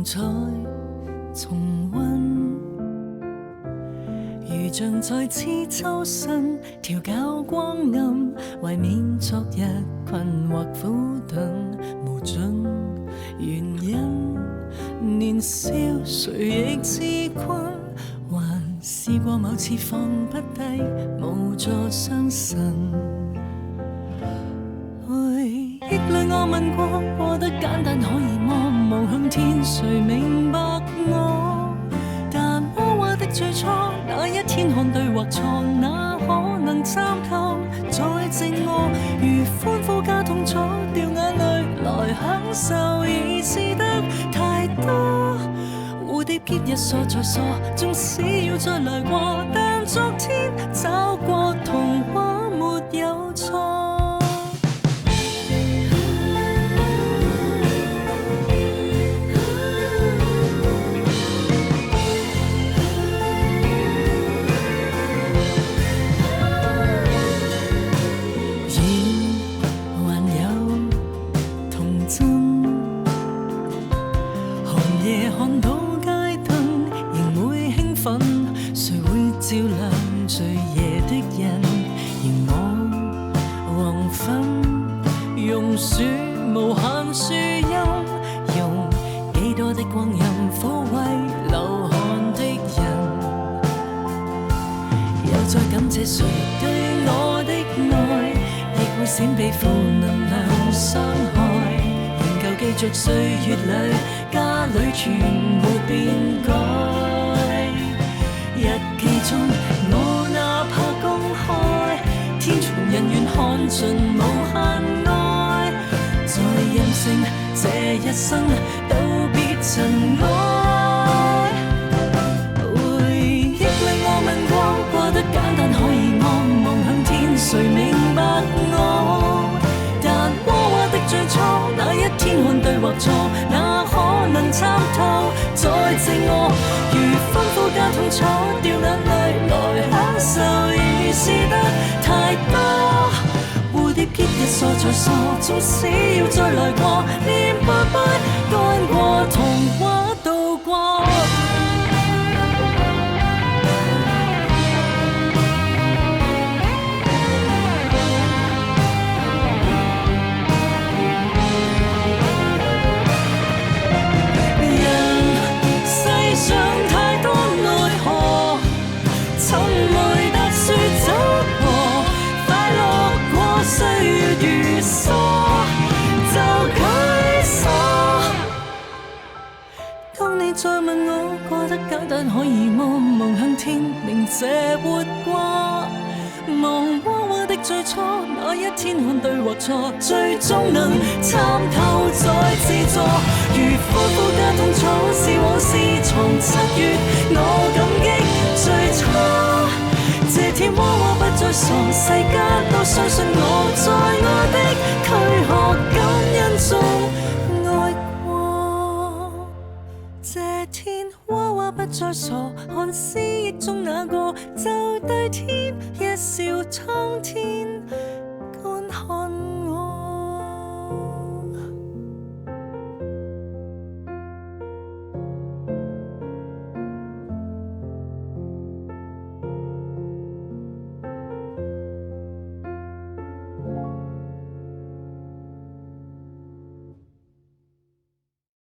再重溫，如像再次抽身，調校光暗，為免昨日困惑苦等無盡原因。年少誰亦自困，還試過某次放不低，無助傷神。回憶裏我問過得簡單可以麼？望向天，誰明白我？但娃娃的最初，那一天看對或錯，哪可能參透？在靜我，如歡呼加痛楚，掉眼淚來享受，已試得太多。蝴蝶結一鎖再鎖，縱使要再來過，但昨天找過童話沒有錯。照亮最夜的人，凝望黃昏，用樹無限樹蔭，用幾多的光陰撫慰流汗的人。又再感謝誰對我的愛，亦會閃避負能量傷害，仍舊記着歲月裏家裏全沒變改。日記中我哪怕公開，天從人願看盡無限愛，在任性這一生都別塵埃。回憶裏我問過得簡單可以麼？望向天，誰明白我？但娃娃的最初，那一天看對或錯，哪可能參透？在靜我，如歡呼加痛楚，掉眼淚來享受，已試得太多。蝴蝶結一鎖再鎖，縱使要再來過，念不乾過童話渡過。再問我過得簡單可以麼？望向天，明這活過，望娃娃的最初，那一天看對或錯，最終能參透再自助。如歡呼加痛楚，是往事從7月，我感激最初。這天娃娃不再傻，世間都相信我，在我的軀殼感恩中愛過。這天娃娃不再傻，看思憶中那個，就對天一笑蒼天。